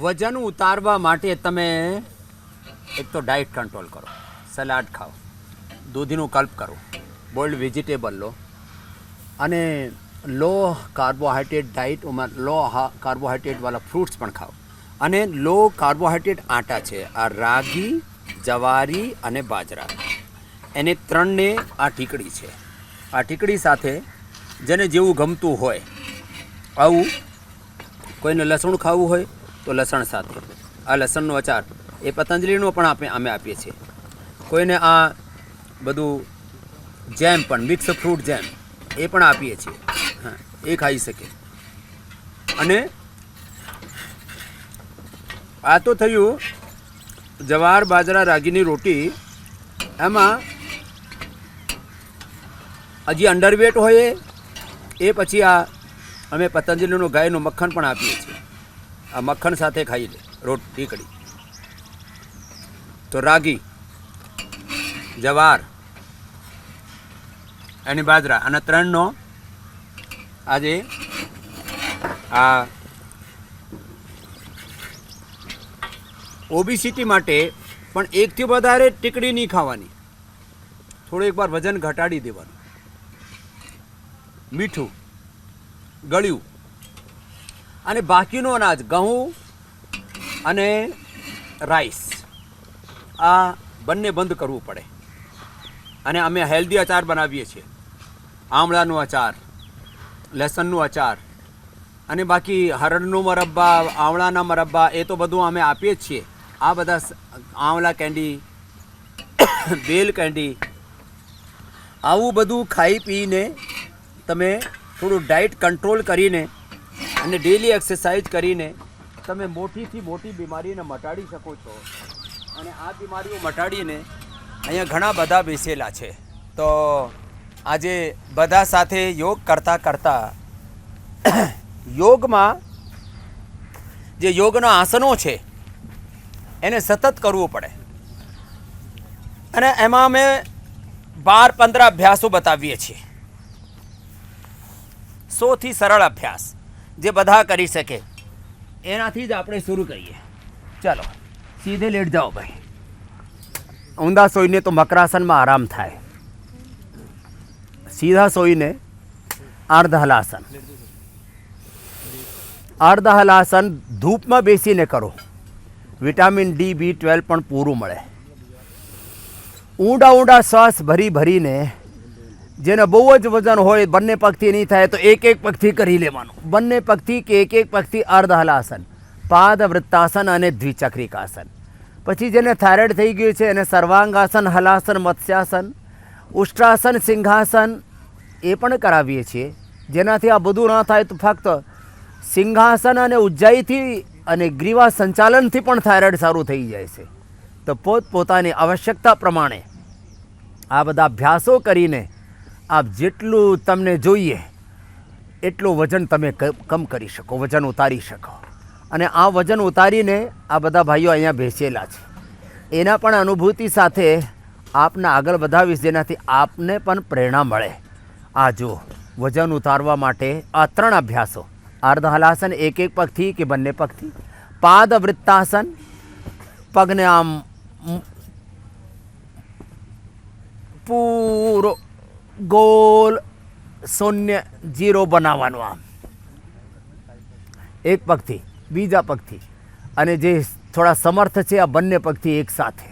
વજન ઉતારવા માટે તમે એક તો ડાયટ કંટ્રોલ કરો, સલાડ ખાઓ, દૂધીનું કલ્પ કરો, બોઇલ્ડ વેજીટેબલ લો અને લો કાર્બોહાઈડ્રેટ ડાયટમાં લો કાર્બોહાઈડ્રેટવાળા ફ્રૂટ્સ પણ ખાઓ અને લો કાર્બોહાઈડ્રેટ આટા છે આ રાગી, જવારી અને બાજરા, એને ત્રણને આ ટીકડી છે. આ ટીકડી સાથે જેને જેવું ગમતું હોય આવું, કોઈને લસણ ખાવું હોય તો લસણ સાથે, આ લસણનો અચાર એ પતંજલિનો પણ અમે આપીએ છીએ. કોઈને આ બધું જેમ પણ મિક્સ ફ્રૂટ જેમ એ પણ આપીએ છીએ, હા એ ખાઈ શકે. અને આ તો થયું જવાર બાજરા રાગીની રોટી. એમાં હજી અંડરવેટ હોય એ પછી આ અમે પતંજલિનું ગાયનું મક્ખન પણ આપીએ છીએ. આ મક્ખન સાથે ખાઈ લે ટીકડી. તો રાગી, જવાર અને બાજરા અને ત્રણનો આજે આ ઓબિસિટી માટે પણ એકથી વધારે ટીકડી નહીં ખાવાની, થોડું એકવાર વજન ઘટાડી દેવાનું. મીઠું, ગળ્યું અને બાકીનો અનાજ ઘઉં અને રાઈસ આ બંને બંધ કરવું પડે. અને અમે હેલ્ધી અચાર બનાવીએ છીએ, આમળાનું અચાર, લસણનું અચાર અને બાકી હરડનું મરબ્બા, આમળાના મરબ્બા એ તો બધું અમે આપીએ જ છીએ. આ બધા આમળા કેન્ડી, બેલ કેન્ડી, આવું બધું ખાઈ પીને તમે થોડું ડાયટ કંટ્રોલ કરીને અને ડેલી એક્સરસાઇઝ કરીને તમે મોટીથી મોટી બીમારીને મટાડી શકો છો. અને આ બીમારીઓ મટાડીને અહીંયા ઘણા બધા બેસેલા છે. તો આજે બધા સાથે યોગ કરતાં કરતાં યોગમાં જે યોગના આસનો છે એને સતત કરવું પડે. અને એમાં અમે 12-15 અભ્યાસો બતાવીએ છીએ. 100થી સરળ અભ્યાસ જે બધા કરી શકે એનાથી જ આપણે શરૂ કરીએ. ચાલો સીધે લેટ જાઓ ભાઈ. ઊંધા સોઈને તો મકરાસનમાં આરામ થાય, સીધા સોઈને અર્ધ હલાસન. અર્ધ હલાસન ધૂપમાં બેસીને કરો, વિટામિન ડી, B12 પણ પૂરું મળે. ઊંડા ઊંડા શ્વાસ ભરી ભરીને, જેને બહુ જ વજન હોય બંને પગથી નહીં થાય તો એક એક પગથી કરી લેવાનું. બંને પગથી કે એક એક પગથી અર્ધ હલાસન, પાદ વૃત્તાસન અને દ્વિચક્રિકાસન. પછી જેને થાઇરોઇડ થઈ ગયું છે એને સર્વાંગાસન, હલાસન, મત્સ્યાસન, ઉષ્ટ્રાસન, સિંહાસન એ પણ કરાવીએ છીએ. જેનાથી આ બધું ન થાય તો ફક્ત સિંહાસન અને ઉજ્જાઈથી અને ગ્રીવા સંચાલનથી પણ થાઇરોઇડ સારું થઈ જાય છે. તો પોતપોતાની આવશ્યકતા પ્રમાણે આ બધા અભ્યાસો કરીને આપ જેટલું તમને જોઈએ એટલું વજન તમે કમ કરી શકો, વજન ઉતારી શકો. અને આ વજન ઉતારીને આ બધા ભાઈઓ અહીંયા બેસેલા છે એના પણ અનુભૂતિ સાથે આપને આગળ વધાવીશ, જેનાથી આપને પણ પ્રેરણા મળે. આ જો વજન ઉતારવા માટે આ 3 અભ્યાસો, અર્ધ હલાસન એક એક પગથી કે બંને પગથી, પાદ વૃત્તાસન પગને આમ પૂરો ગોલ શૂન્ય 0 બનાવવાનું, આમ એક પગથી બીજા પગથી, અને જે થોડા સમર્થ છે આ બંને પગથી એક સાથે.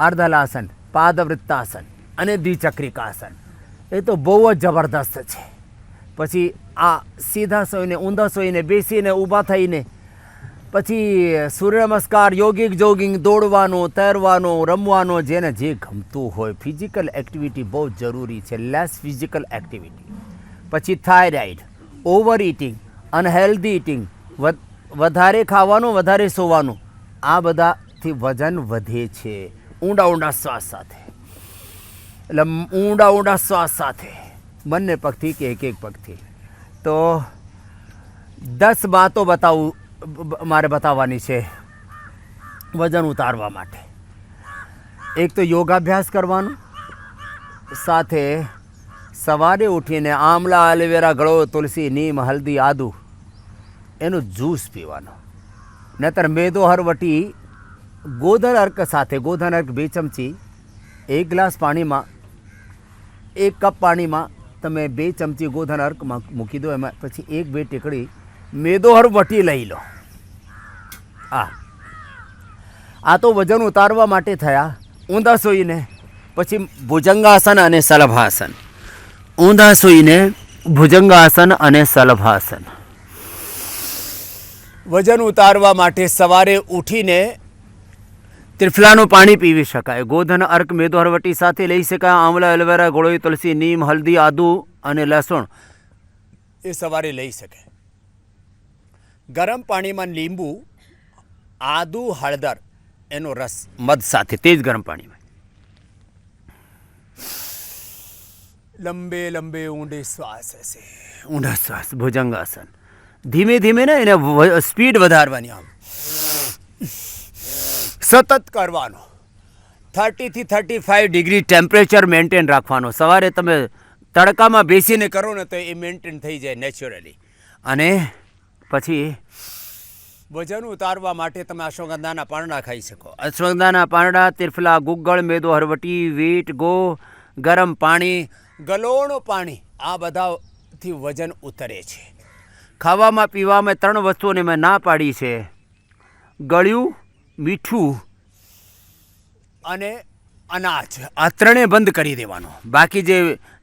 અર્ધ હલાસન, પાદ વૃત્તાસન અને દ્વિચક્રિકાસન એ તો બહુ જ જબરદસ્ત છે. પછી આ સીધા સોઈને, ઊંધા સોઈને, બેસીને, ઊભા થઈને, પછી સૂર્ય નમસ્કાર, યોગિક જોગિંગ, દોડવાનું, તૈરવાનું, રમવાનું, જેને જે ગમતું હોય. ફિઝિકલ એક્ટિવિટી બહુ જરૂરી છે, લેસ ફિઝિકલ એક્ટિવિટી. પછી thyroid, over eating, unhealthy eating, વધારે ખાવાનું, વધારે સોવાનું, આ બધાથી વજન વધે છે. ઊંડા ઊંડા શ્વાસ સાથે, એટલે ઊંડા ઊંડા શ્વાસ સાથે બંને પગથી કે એક એક પગથી. તો 10 બાતો મારે બતાવવાની છે વજન ઉતારવા માટે. એક તો યોગાભ્યાસ કરવાનું, સાથે સવારે ઉઠીને આમલા, એલોવેરા, ગળો, તુલસી, નીમ, હલ્દી, આદુ એનું જ્યુસ પીવાનું. નહીતર મેદો હરવટી ગોધન અર્ક સાથે ગોધન અર્ક 2 ચમચી 1 ગ્લાસ પાણીમાં 1 કપ પાણીમાં તમે 2 ચમચી ગોધન અર્ક મૂકી દો, એમાં પછી 1-2 ટીકડી મેદો હરવટી લઈ લો. આ તો વજન ઉતારવા માટે થયા. ઊંધા સૂઈને પછી ભુજંગાસન અને સલભાસન. ઊંધા સૂઈને ભુજંગાસન અને સલભાસન. વજન ઉતારવા માટે સવારે ઉઠીને ત્રિફલાનું પાણી પીવી શકાય. ગોધન અર્ક મેદો હરવટી સાથે લઈ શકાય. આમલા, એલોવેરા, ગોળોઈ, તુલસી, નીમ, હલ્દી, આદુ અને લસણ એ સવારે લઈ શકાય. ગરમ પાણીમાં લીંબુ, આદુ, હળદર એનો રસ મધ સાથે તે જ ગરમ પાણીમાં. લંબે લંબે ઊંડે શ્વાસ હશે. ઊંડા શ્વાસ. ભુજંગાસન. ધીમે ધીમે ને એને સ્પીડ વધારવાની. આમ સતત કરવાનો. 30 થી 35 ડિગ્રી ટેમ્પરેચર મેન્ટેન રાખવાનો. સવારે તમે તડકામાં બેસીને કરો ને તો એ મેન્ટેન થઈ જાય નેચરલી. અને પછી વજન ઉતારવા માટે તમે અશ્વગંધાના પાંદડા ખાઈ શકો. અશ્વગંધાના પાંદડા, ત્રિફલા, ગુગ્ગળ, મેદો હરવટી, વીટ, ગો, ગરમ પાણી, ગલોણું પાણી, આ બધાથી વજન ઉતરે છે. ખાવામાં પીવામાં 3 વસ્તુઓને મેં ના પાડી છે. ગળ્યું, મીઠું અને અનાજ. આ ત્રણેય બંધ કરી દેવાનો. બાકી જે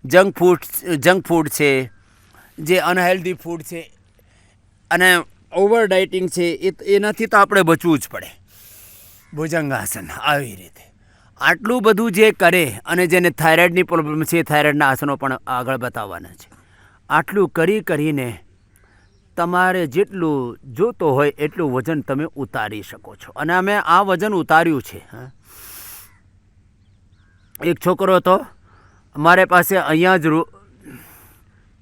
જંક ફૂડ છે, જે અનહેલ્ધી ફૂડ છે અને ઓવર ડાયટિંગ છે એનાથી તો આપણે બચવું જ પડે. ભુજંગાસન આવી રીતે આટલું બધું જે કરે અને જેને થાઇરોઇડની પ્રોબ્લેમ છે થાઇરોઇડના આસનો પણ આગળ બતાવવાના છે. આટલું કરીને તમારે જેટલું જોતો હોય એટલું વજન તમે ઉતારી શકો છો. અને અમે આ વજન ઉતાર્યું છે. એક છોકરો હતો અમારે પાસે અહીંયા જ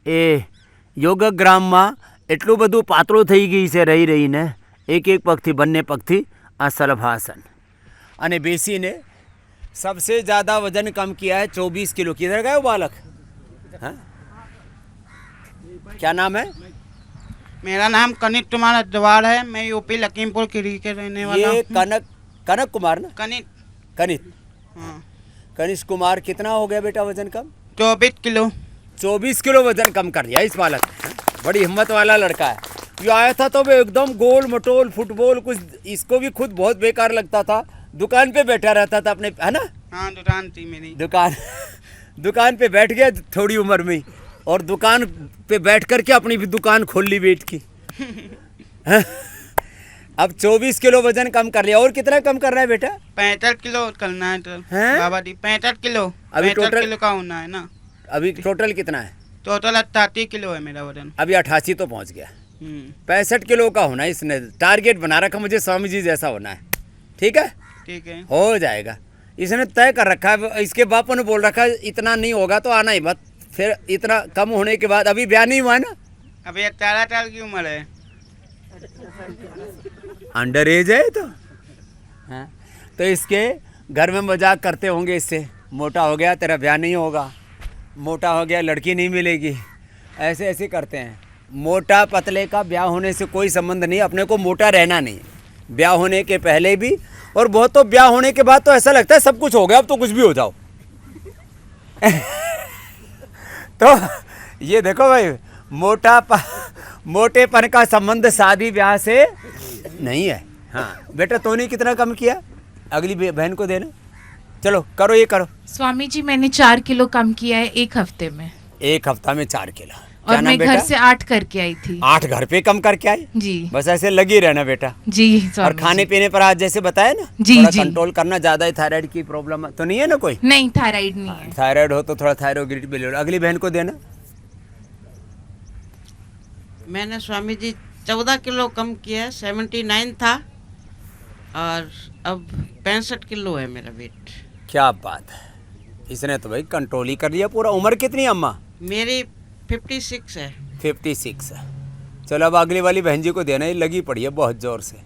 એ યોગગ્રામમાં એટલું બધું પાતળું થઈ ગઈ છે રહીને એક પગથી બંને પગથી આ સલભાસન. અને બેસીને सबसे ज़्यादा वजन कम किया है 24 किलो. किधर गए वो बालक? हाँ? क्या नाम है? मेरा नाम कनित कुमार अग्रवाल है. मैं यूपी लखीमपुर खीरी के रहने वाला हूँ. ये कनक कुमार ना? कनित. हाँ. कनिष्क कुमार. कितना हो गया बेटा वजन कम? 24 किलो. 24 किलो वजन कम कर दिया इस बालक ने. बड़ी हिम्मत वाला लड़का है. ये आया था तो वो एकदम गोल मटोल फुटबॉल, कुछ इसको भी खुद बहुत बेकार लगता था. दुकान पे बैठा रहता था अपने, है ना? हाँ, दुकान थी मेरी. दुकान पे बैठ गया थोड़ी उम्र में, और दुकान पे बैठ करके अपनी भी दुकान खोल ली वेट की. अब 24 किलो वजन कम कर लिया. और कितना कम कर रहा है बेटा? 65 किलो करना है. तो बाबा जी 65 किलो. अभी टोटल किलो का होना है ना. अभी टोटल कितना है? टोटल 88 किलो है मेरा वजन. अभी 88 तो पहुंच गया. 65 किलो का होना है. इसने टारगेट बना रखा मुझे स्वामी जी जैसा होना है. ठीक है, ठीक है, हो जाएगा. इसने तय कर रखा है. इसके बापू ने बोल रखा है इतना नहीं होगा तो आना ही मत. फिर इतना कम होने के बाद अभी ब्याह नहीं हुआ है ना? अभी 18 साल की उम्र है. अंडर एज है तो. हाँ, तो इसके घर में मजाक करते होंगे इससे, मोटा हो गया तेरा ब्याह नहीं होगा, मोटा हो गया लड़की नहीं मिलेगी, ऐसे करते हैं. मोटा पतले का ब्याह होने से कोई संबंध नहीं. अपने को मोटा रहना नहीं. ब्याह होने के पहले भी और बहुत तो ब्याह होने के बाद तो ऐसा लगता है सब कुछ हो गया अब तो कुछ भी हो जाओ. तो ये देखो भाई, मोटेपन का संबंध शादी ब्याह से नहीं है. हाँ बेटा, तूने कितना कम किया? अगली बहन को देना. चलो करो, ये करो. स्वामी जी मैंने 4 किलो कम किया है 1 हफ्ते में. 1 हफ्ता में 4 किलो. और मैं घर से 8 करके आई थी. 8 घर पे कम करके आई? जी. बस ऐसे लगी रहना बेटा. जी. और खाने पीने पर आज जैसे बताया ना, जी थोड़ा जी कंट्रोल करना. ज्यादा ही थायराइड की प्रॉब्लम तो नहीं है ना कोई? नहीं, थायराइड नहीं है. थायराइड हो तो थोड़ा थायरोग्रिड भी ले लो. अगली बहन को देना. मैंने स्वामी जी 14 किलो कम किया है. 79 था और अब 65 किलो है मेरा वेट. क्या बात है. इसने तो भाई कंट्रोल ही कर लिया पूरा. उम्र कितनी है अम्मा? मेरी 56 है. 56 है. चलो अब अगली वाली बहन जी को देना. ही लगी पड़ी है बहुत जोर से.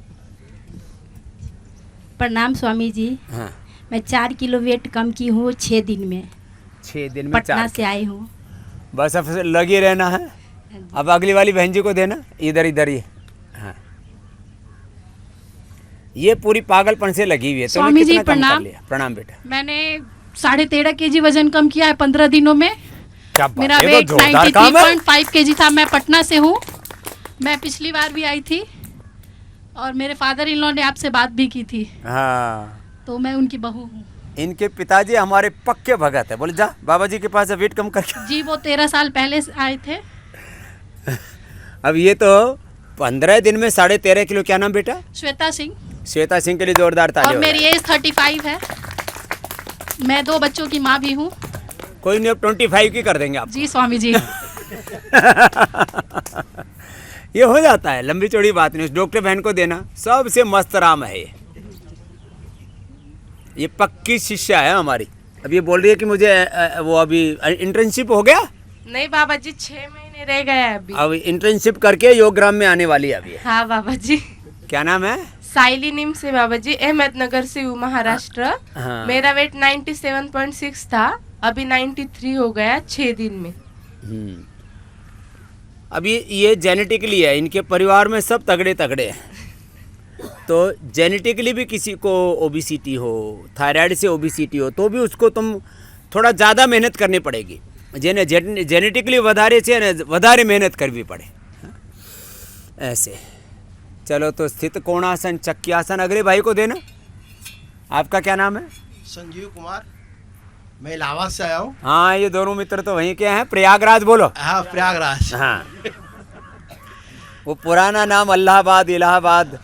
प्रणाम स्वामी जी. हाँ, मैं 4 किलो वेट कम की हूँ 6 दिन में. 6 दिन में पटना 4. से आई हूँ. बस अब लगी रहना है. अब अगली वाली बहन जी को देना. इधर ही. हाँ, ये पूरी पागलपन से लगी हुई है। तुमने स्वामी जी, कितना कम कर प्रणाम। लिया? प्रणाम बेटा। मैंने 13.5 kg वजन कम किया है 15 दिनों में। क्या बात, मेरा ये तो वेट जोरदार काम है। 93.5 kg था। मैं पटना से हूँ। मैं पिछली बार भी आई थी और मेरे फादर इन लॉ ने आपसे बात भी की थी, हाँ, तो मैं उनकी बहू हूँ। इनके पिताजी हमारे पक्के भगत है। बोले जा बाबा जी के पास वेट कम करके। जी, वो 13 साल पहले से आए थे। अब ये तो 15 दिन में 13.5 किलो। क्या नाम बेटा? श्वेता सिंह। श्वेता सिंह के लिए जोरदार ताली और हो मेरी जाए। एज 35 है। मैं 2 बच्चों की माँ भी हूँ। कोई नहीं, अब 25 की कर देंगे आप। जी स्वामी जी। ये हो जाता है, लंबी चौड़ी बात नहीं। उस डॉक्टर बहन को देना, सबसे मस्त राम है ये पक्की शिष्या है हमारी। अब ये बोल रही है कि मुझे वो अभी इंटर्नशिप हो गया। नहीं बाबा जी, 6 महीने रह गए हैं अभी। अब इंटर्नशिप करके योगग्राम में आने वाली है अभी। हाँ बाबा जी। क्या नाम है? साइली निम से बाबा जी, अहमदनगर से हूँ, महाराष्ट्र। हाँ। मेरा वेट 97.6 था, अभी 93 हो गया 6 दिन में। अभी ये जेनेटिकली है, इनके परिवार में सब तगड़े तगड़े हैं। तो जेनेटिकली भी किसी को ओबिसिटी हो, थायराइड से ओबिसिटी हो, तो भी उसको तुम थोड़ा ज़्यादा मेहनत करनी पड़ेगी। जेने जेनेटिकली વધારે છે ને વધારે मेहनत करनी पड़े। ऐसे चलो, तो स्थित कोणासन, चक्यासन अगले भाई को देना। आपका क्या नाम है? संजीव कुमार, मैं इलाहाबाद से आया हूँ। हाँ, ये दोनों मित्र तो वहीं के हैं, प्रयागराज। बोलो। हाँ, प्रयागराज। हाँ, वो पुराना नाम अल्लाहाबाद, इलाहाबाद।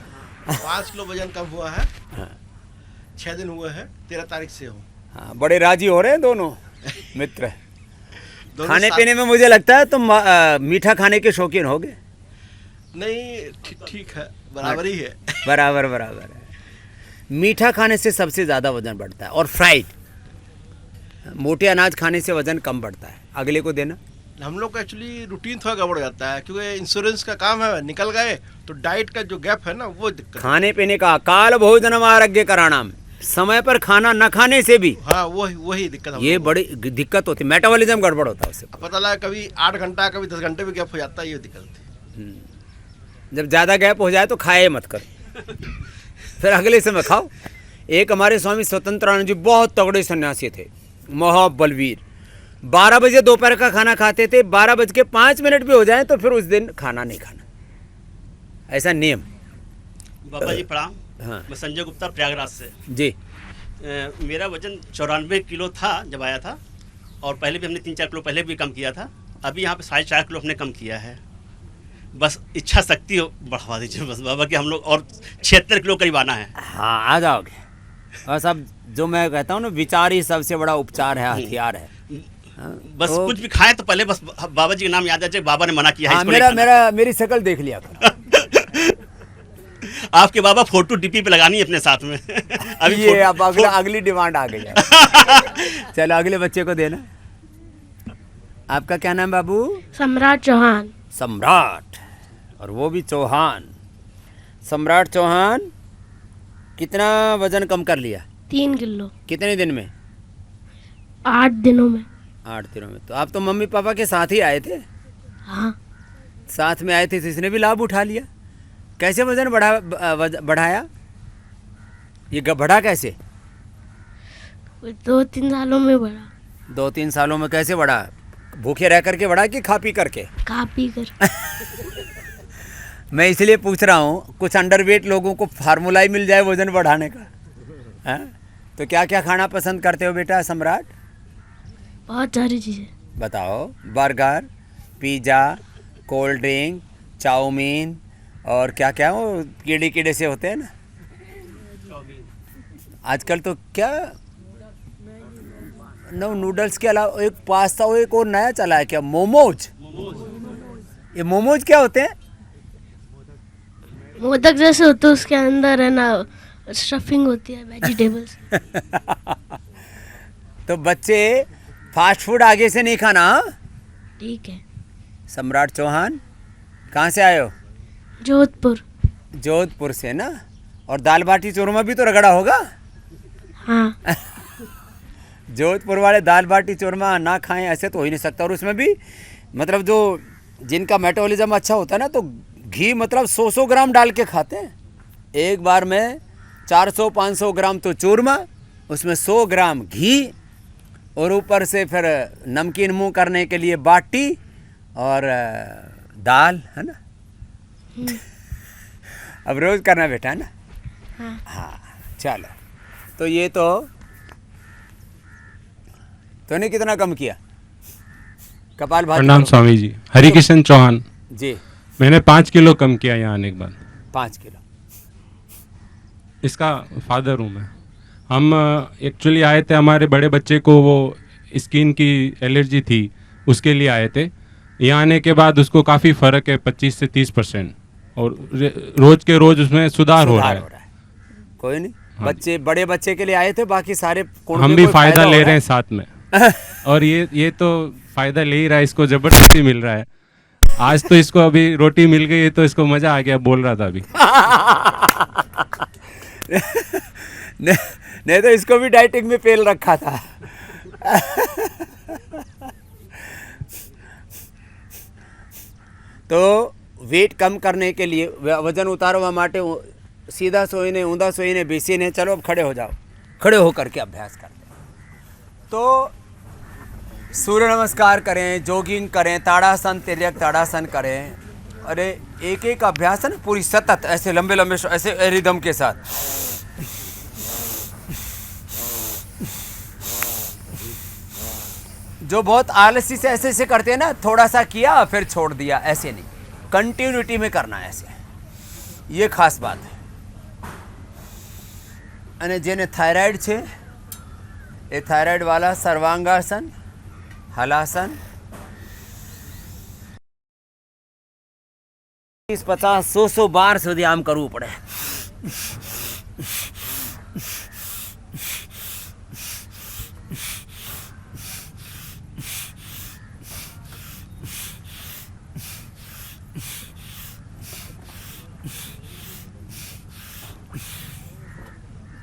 5 किलो वजन कम हुआ है। 6 दिन हुए हैं, 13 तारीख से हूँ। हाँ, बड़े राजी हो रहे हैं दोनों मित्र। दोनों खाने साथ- पीने में मुझे लगता है तुम मीठा खाने के शौकीन होगे। नहीं, ठीक है, बराबर ही है। बराबर बराबर है। मीठा खाने से सबसे ज़्यादा वजन बढ़ता है, और फ्राइड मोटे अनाज खाने से वजन कम बढ़ता है। अगले को देना। हम लोग का एक्चुअली रूटीन थोड़ा गड़बड़ हो जाता है, क्योंकि इंश्योरेंस का काम है, निकल गए तो डाइट का जो गैप है ना, वो दिक्कत है। खाने पीने का काल भोजनम आरोग्य कराणाम, समय पर खाना न खाने से भी हाँ, वही दिक्कत हम ये लोग को। बड़ी दिक्कत होती है। मेटाबॉलिज्म गड़बड़ होता है उससे। पता लगा कभी 8 घंटा, कभी 10 घंटे भी गैप हो जाता है, ये दिक्कत थी। जब ज़्यादा गैप हो जाए तो खाए मत करो, फिर अगले समय खाओ। एक हमारे स्वामी स्वतंत्रानंद जी बहुत तगड़े सन्यासी थे, महाबलवीर। 12 बजे दोपहर का खाना खाते थे, 12:05 भी हो जाए तो फिर उस दिन खाना नहीं खाना, ऐसा नियम। बाबा जी प्रणाम। हाँ मैं संजय गुप्ता, प्रयागराज से। जी। मेरा वजन 94 किलो था जब आया था, और पहले भी हमने 3-4 किलो पहले भी कम किया था। अभी यहाँ पे 4.5 किलो हमने कम किया है। बस इच्छा शक्ति बढ़वा दीजिए बस बाबा, कि हम लोग और 76 किलो करीब आना है। हाँ, आ जाओगे। और सब जो मैं कहता हूँ ना, विचार ही सबसे बड़ा उपचार है, हथियार है। बस तो- कुछ भी खाएं तो पहले बस बाबा जी का नाम याद आ जाए, बाबा ने मना किया है हाँ, इसको नहीं खाना। मेरी शक्ल देख लिया करो। आपके बाबा फोटो डीपी पे लगानी है अपने साथ में। अभी ये फोटो- अब अगली डिमांड आ गई है। चलो अगले बच्चे को देना। आपका क्या नाम बाबू? सम्राट चौहान। सम्राट, और वो भी चौहान। सम्राट चौहान, कितना वजन कम कर लिया? 3 किलो। कितने दिन में? 8 दिनों में। 8 दिनों में। तो आप तो मम्मी पापा के साथ ही आए थे। हाँ। साथ में आए थे तो इसने भी लाभ उठा लिया। कैसे वजन बढ़ाया? ये बढ़ा कैसे? 2-3 सालों में बढ़ा। 2-3 सालों में कैसे बढ़ा? भूखे रह करके बढ़ा कि खा पी करके? खा पी कर। मैं इसलिए पूछ रहा हूँ, कुछ अंडरवेट लोगों को फार्मूला ही मिल जाए वजन बढ़ाने का। हाँ? तो क्या क्या खाना पसंद करते हो बेटा सम्राट? बहुत सारी चीज़ें। बताओ। Burger, pizza, cold drink, chow mein, और क्या क्या वो कीड़े कीड़े से होते हैं ना आजकल, तो क्या नूडल्स के अलावा एक पास्ता, वो एक और नया चला है क्या, मोमोज। ये मोमोज क्या होते हैं? मोदक जैसे होते हैं, उसके अंदर है ना स्टफिंग होती है वेजिटेबल्स। तो बच्चे फास्ट फूड आगे से नहीं खाना। हाँ? ठीक है। सम्राट चौहान, कहाँ से आए हो? जोधपुर। जोधपुर से ना। और दाल बाटी चूरमा भी तो रगड़ा होगा। हाँ। जोधपुर वाले दाल बाटी चूरमा ना खाएं ऐसे तो हो ही नहीं सकता। और उसमें भी मतलब जो जिनका मेटाबॉलिज्म अच्छा होता है ना, तो घी मतलब 100 ग्राम डाल के खाते हैं। एक बार में 400-500 ग्राम तो चूरमा, उसमें 100 ग्राम घी, और ऊपर से फिर नमकीन मुंह करने के लिए बाटी और दाल, है ना। अब रोज करना बेटा, है ना। हाँ चलो, तो ये तो तूने कितना कम किया कपाल भाती? प्रणाम स्वामी जी, हरिकिशन चौहान जी। मैंने 5 किलो कम किया यहाँ आने के बाद। 5 किलो। इसका फादर हूँ मैं। हम एक्चुअली आए थे, हमारे बड़े बच्चे को वो स्किन की एलर्जी थी, उसके लिए आए थे। यहाँ आने के बाद उसको काफ़ी फ़र्क है, 25 से 30%, और रोज के रोज उसमें सुधार हो रहा है। कोई नहीं, बच्चे बड़े बच्चे के लिए आए थे, बाकी सारे हम भी फ़ायदा ले रहे हैं साथ में। और ये तो फ़ायदा ले ही रहा है, इसको ज़बरदस्ती मिल रहा है। आज तो इसको अभी रोटी मिल गई है तो इसको मज़ा आ गया, बोल रहा था अभी। नहीं तो इसको भी डाइटिंग में फेल रखा था। तो वेट कम करने के लिए, वजन उतारवा माटे सीधा सोईने, ऊंधा सोईने, बेसीने। चलो अब खड़े हो जाओ, खड़े होकर के अभ्यास करते हैं। तो सूर्य नमस्कार करें, जॉगिंग करें, ताड़ासन, तिर्यक ताड़ासन करें। अरे एक एक अभ्यास है ना, पूरी सतत ऐसे लंबे लंबे ऐसे रिदम के साथ। जो बहुत आलसी से ऐसे ऐसे करते हैं ना, थोड़ा सा किया फिर छोड़ दिया, ऐसे नहीं, कंटिन्यूटी में करना है ऐसे। ये खास बात है। અને જેને થાઇરોઇડ છે એ થાઇરોઇડ વાળા સર્વાંગાસન, હલાસન 50-100 બાર સુધી આમ કરવું પડે।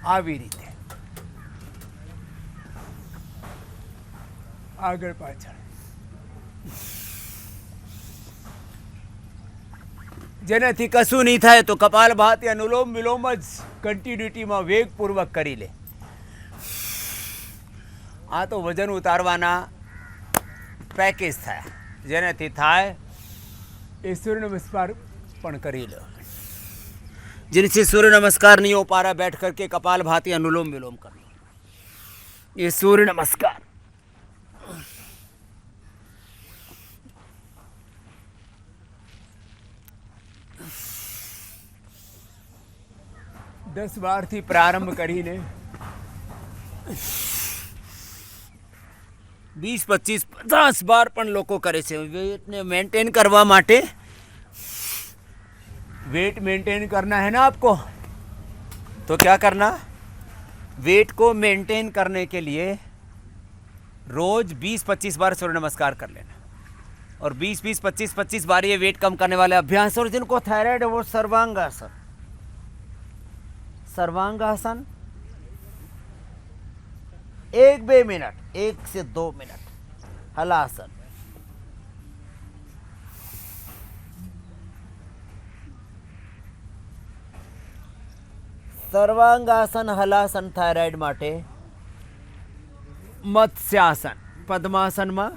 આવી રીતે આગળ પાછળ। જેનાથી કશું નહીં થાય તો કપાલભાતિ અનુલોમ વિલોમ જ કન્ટિન્યુટીમાં વેગપૂર્વક કરી લે। આ તો વજન ઉતારવાના પેકેજ થાય, જેનાથી થાય એ સૂર્ય નમસ્કાર પણ કરી લો। जिनसे सूर्य नमस्कार नहीं हो पा रहा, बैठ करके कपाल भाती अनुलोम विलोम कर लो। ये सूर्य नमस्कार। दस बार थी प्रारंभ करीने 20-25-50 बार पण लोको करे छे। वेट ने मेंटेन करवा माटे, वेट मेंटेन करना है ना आपको, तो क्या करना, वेट को मेंटेन करने के लिए रोज 20-25 बार सूर्य नमस्कार कर लेना, और 20-20-25-25 बार ये वेट कम करने वाले अभ्यास। और जिनको थायराइड है वो सर्वांगासन, सर्वांगासन 1-2 मिनट, 1 से 2 मिनट। हलासन, सर्वांगासन, हलासन थायराइड माटे। मत्स्यासन, पद्मासन में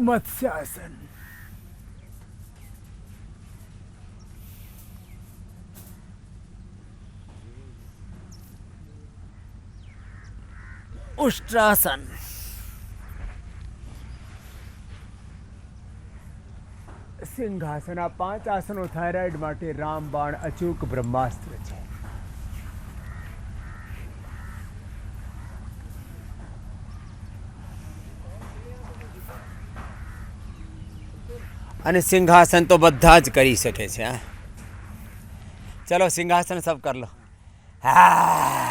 मत्स्यासन। उष्ट्रासन, सिंहासन। आ 5 आसनों थायराइड माटे रामबाण अचूक ब्रह्मास्त्र है। અને સિંહાસન તો બધા જ કરી શકે છે। ચલો સિંહાસન सब कर लो। हाँ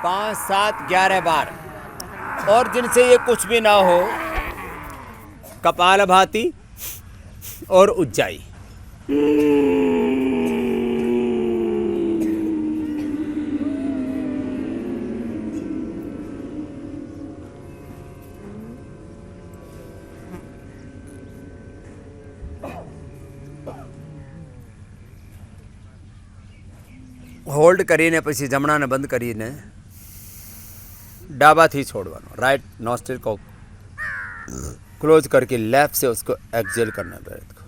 5, 7, 11 बार। और जिनसे ये कुछ भी ना हो, कपालभाति और उज्जाई। હોલ્ડ કરીને પછી જમણાને બંધ કરીને डाबाथी छोड़वानो, राइट नॉस्ट्रिल को क्लोज करके लेफ्ट से उसको एक्सेल करना ब्रेथ को।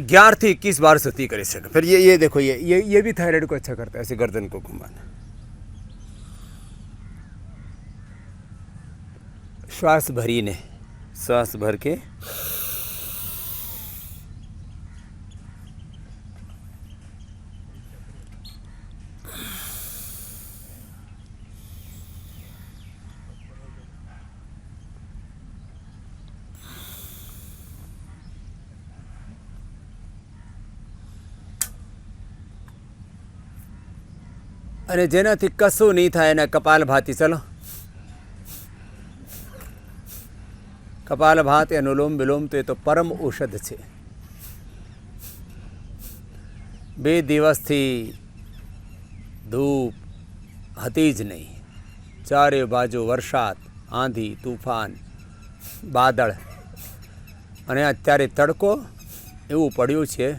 ग्यारह थी 21 बार सती कर सके। फिर ये देखो ये भी थायराइड को अच्छा करता है, ऐसे गर्दन को घुमाना। श्वास भरी ने, श्वास भर के અને જેનાથી કશું નહીં થાય એને કપાલભાતિ ચલો કપાલભાતિ અનુલોમ વિલોમ તો એ તો પરમ ઔષધ છે। 2 દિવસથી ધૂપ હતી જ નહીં, ચારે બાજુ વરસાદ, આંધી, તુફાન, બાદળ અને અત્યારે તડકો એવું પડ્યું છે।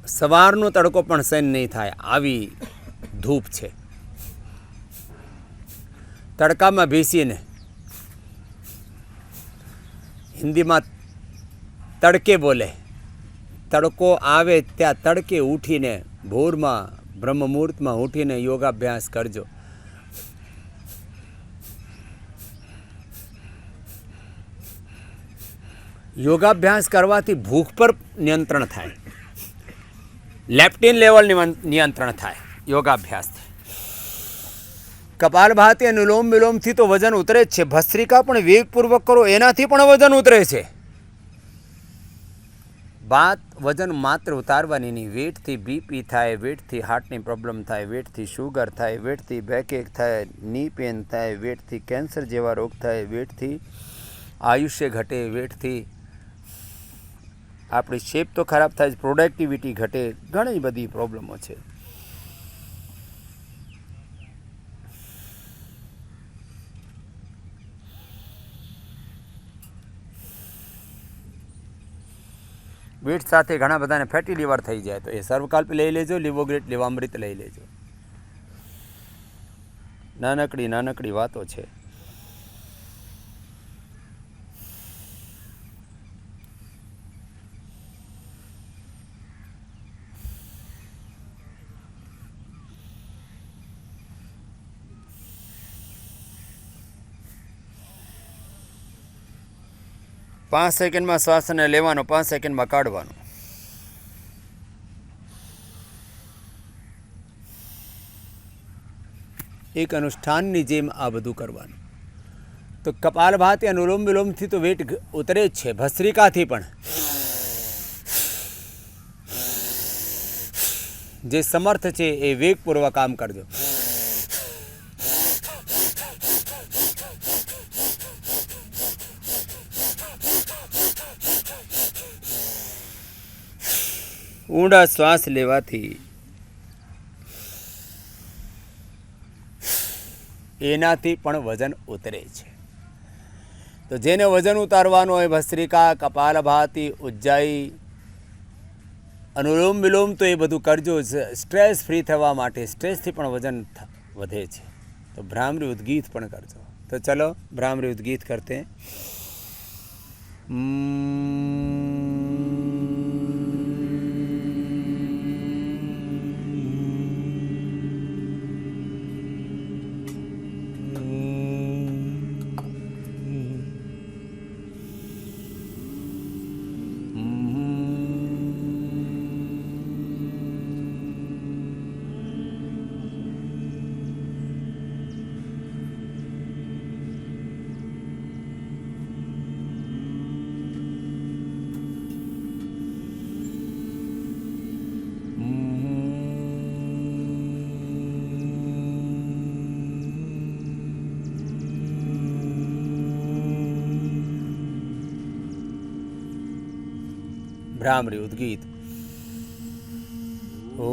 સવારનો તડકો પણ સહન નહીં થાય આવી ધૂપ છે। તડકામાં બેસીને હિન્દીમાં તડકે બોલે, તડકો આવે ત્યાં તડકે ઉઠીને ભોરમાં બ્રહ્મ મુહૂર્તમાં ઉઠીને યોગાભ્યાસ કરજો। યોગાભ્યાસ કરવાથી ભૂખ પર નિયંત્રણ થાય, લેપ્ટિન લેવલ નિયંત્રણ થાય યોગાભ્યાસથી। કપાલભાતિ અનુલોમ વિલોમથી તો વજન ઉતરે જ છે। ભસ્ત્રિકા પણ વેગપૂર્વક કરો એનાથી પણ વજન ઉતરે છે। વાત વજન માત્ર ઉતારવાની નહીં, વેટથી બીપી થાય, વેટથી હાર્ટની પ્રોબ્લેમ થાય, વેટથી શુગર થાય, વેટથી બેકએક થાય, ની પેન થાય, વેટથી કેન્સર જેવા રોગ થાય, વેટથી આયુષ્ય ઘટે, વેટથી આપણી શેપ તો ખરાબ થાય, પ્રોડક્ટિવિટી ઘટે, ઘણી બધી પ્રોબ્લેમો છે। વેટ સાથે ઘણા બધાને ફેટી લીવર થઈ જાય તો એ સર્વકાલ્પ લઈ લેજો, લિવોગ્રેટ લીવામૃત લઈ લેજો। નાનકડી નાનકડી વાતો છે। पांच सेकंड में श्वास ने लेवानो, 5 सेकंड में काढ़वानो। एक अनुष्ठान नी जेम आ बधु करवानुं। तो कपालभाति अनुलोम विलोम थी तो वेट उतरे ज छे, भस्त्रिका थी पण जे समर्थ छे ए वेगपूर्वक काम करजो। ऊंडा श्वास लेवाथी एनाथी पण वजन उतरे छे। तो जेने वजन उतारवानो होय भस्त्रिका, कपालभाति, उज्जाई, अनुलोम विलोम तो ये बधु करजो। स्ट्रेस फ्री थवा माटे, स्ट्रेस थी पण वजन वधे छे तो भ्रामरी उद्गीत पण करजो। तो चलो भ्रामरी उद्गीत करते हैं। ભ્રામરી ઉદ્ગીત. ઓ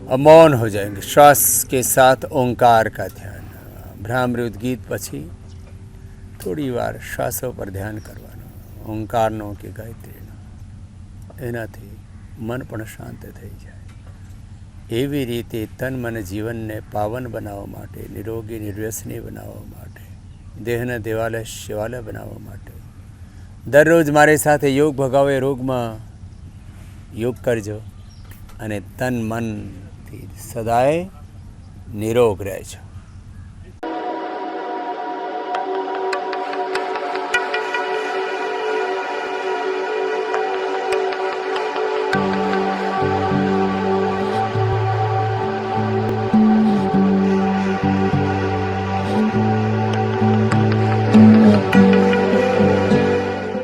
अब मौन हो जाएंगे. श्वास के साथ ओंकार का ध्यान. भ्रामरी उद्गीत પછી થોડી વાર શ્વાસો પર ધ્યાન કરવાનું, ઓંકારનો કે ગાયત્રીનો. એનાથી મન પણ શાંત થઈ જાય. એવી રીતે તન મન જીવનને પાવન બનાવવા માટે, નિરોગી નિર્વ્યસની બનાવવા માટે, દેહને દેવાલય શિવાલય બનાવવા માટે દરરોજ મારી સાથે યોગ ભગાવો. એ રોગમાં યોગ કરજો અને તન મનથી સદાય નિરોગ રહેજો.